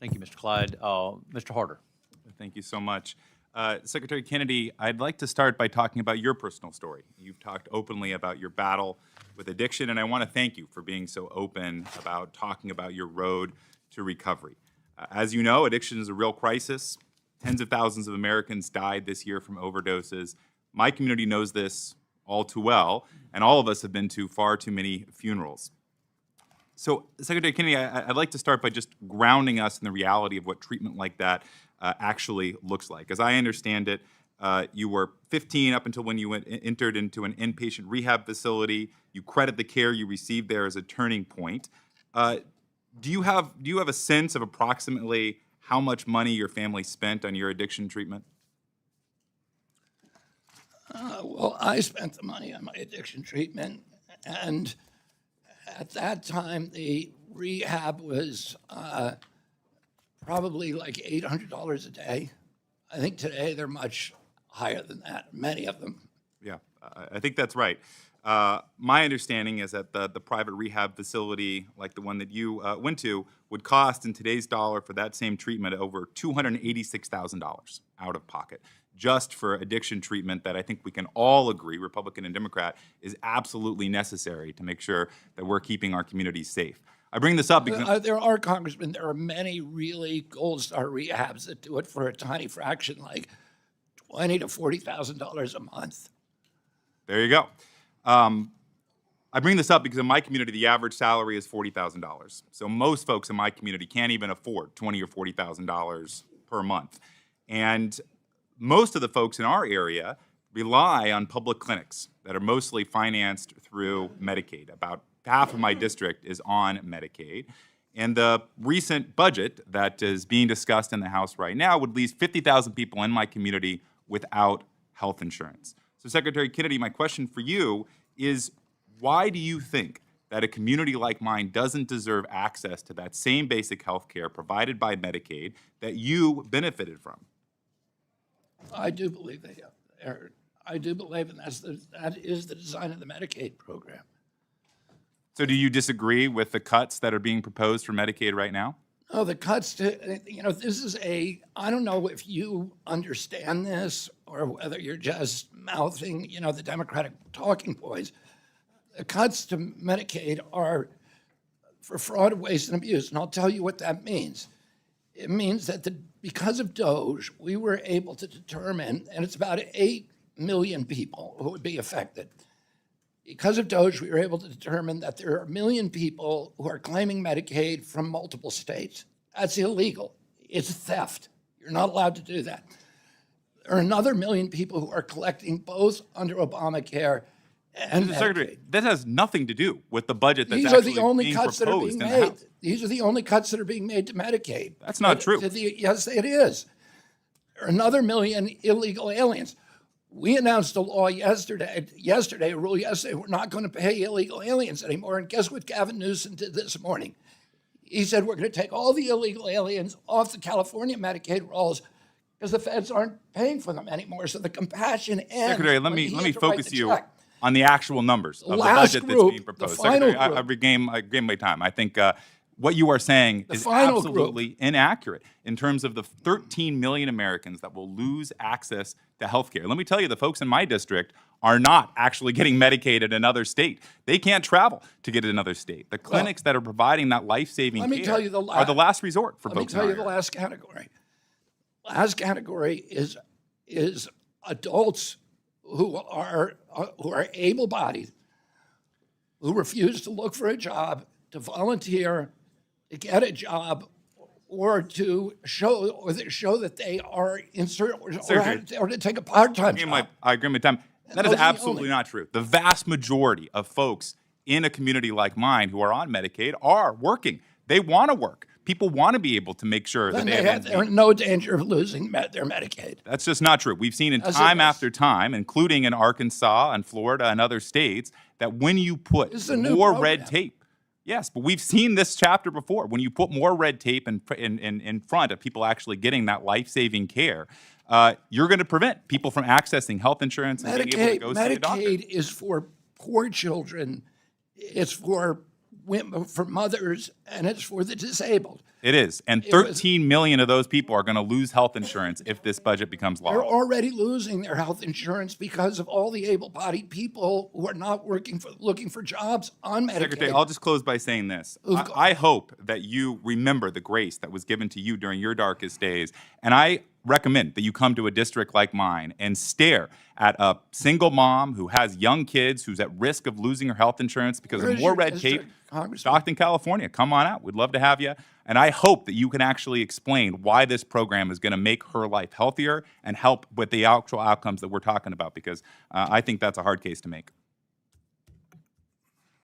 Thank you, Mr. Clyde. Mr. Harder. Thank you so much. Secretary Kennedy, I'd like to start by talking about your personal story. You've talked openly about your battle with addiction, and I want to thank you for being so open about talking about your road to recovery. As you know, addiction is a real crisis. Tens of thousands of Americans died this year from overdoses. My community knows this all too well, and all of us have been to far too many funerals. So, Secretary Kennedy, I'd like to start by just grounding us in the reality of what treatment like that actually looks like. As I understand it, you were 15 up until when you entered into an inpatient rehab facility. You credit the care you received there as a turning point. Do you have a sense of approximately how much money your family spent on your addiction treatment? Well, I spent the money on my addiction treatment, and at that time, the rehab was probably like $800 a day. I think today they're much higher than that, many of them. Yeah, I think that's right. My understanding is that the private rehab facility, like the one that you went to, would cost in today's dollar for that same treatment over $286,000 out of pocket, just for addiction treatment that I think we can all agree, Republican and Democrat, is absolutely necessary to make sure that we're keeping our communities safe. I bring this up because There are, Congressman, there are many really gold star rehabs that do it for a tiny fraction, like $20,000 to $40,000 a month. there you go. I bring this up because in my community, the average salary is $40,000. So most folks in my community can't even afford $20,000 or $40,000 per month. And most of the folks in our area rely on public clinics that are mostly financed through Medicaid. About half of my district is on Medicaid. And the recent budget that is being discussed in the House right now would leave 50,000 people in my community without health insurance. So, Secretary Kennedy, my question for you is, why do you think that a community like mine doesn't deserve access to that same basic health care provided by Medicaid that you benefited from? I do believe they are. I do believe, and that is the design of the Medicaid program. So do you disagree with the cuts that are being proposed for Medicaid right now? Oh, the cuts to, this is I don't know if you understand this or whether you're just mouthing, the Democratic talking points. The cuts to Medicaid are for fraud, waste, and abuse, and I'll tell you what that means. It means that because of DOGE, we were able to determine, and it's about 8 million people who would be affected. Because of DOGE, we were able to determine that there are 1 million people who are claiming Medicaid from multiple states. That's illegal. It's theft. You're not allowed to do that. There are another 1 million people who are collecting both under Obamacare and Medicaid. Secretary, that has nothing to do with the budget that's These are actually the only being cuts that are proposed being in the made. House. These are the only cuts that are being made to Medicaid. That's not true. Yes, it is. There are another 1 million illegal aliens. We announced a law yesterday, a rule yesterday, we're not going to pay illegal aliens anymore. And guess what Gavin Newsom did this morning? He said we're going to take all the illegal aliens off the California Medicaid rolls because the feds aren't paying for them anymore. So the compassion ends. Secretary, let when me he let had me to write focus the you check. on the actual numbers of the last budget group, that's being the proposed. final Secretary, I regain my time. I think what you are saying is final absolutely inaccurate in terms of the 13 million Americans that will lose access to health care. Let me tell you, the folks in my district are not actually getting Medicaid in another state. They can't travel to get it in another state. The clinics that are providing that life-saving let me care tell you are the last resort for Let me folks in tell our you the area. last category. Last category is adults who are able-bodied, who refuse to look for a job, to volunteer, to get a job, or to show that they are or to take a part-time job. I agree with time. That is those are the absolutely only- not true. The vast majority of folks in a community like mine who are on Medicaid are working. They want to work. People want to be able to make sure that Then they have they're in no danger of losing their Medicaid. That's just not true. We've seen in Yes, it time is. after time, including in Arkansas and Florida and other states, that when you put This is a new more program. red tape, yes, but we've seen this chapter before. When you put more red tape in front of people actually getting that life-saving care, you're going to prevent people from accessing health insurance and being able to go see a doctor. Medicaid is for poor children. It's for for mothers and it's for the disabled. It is. And was- 13 million of those people are going to lose health insurance if this budget becomes law. They're already losing their health insurance because of all the able-bodied people who are not looking for jobs on Medicaid. Secretary, I'll just close by saying this. I hope that you remember the grace that was given to you during your darkest days. And I recommend that you come to a district like mine and stare at a single mom who has young kids, who's at risk of losing her health insurance because Where of is more your red district, tape. Congressman? Stockton, California. Come on out. We'd love to have you. And I hope that you can actually explain why this program is going to make her life healthier and help with the actual outcomes that we're talking about, because I think that's a hard case to make.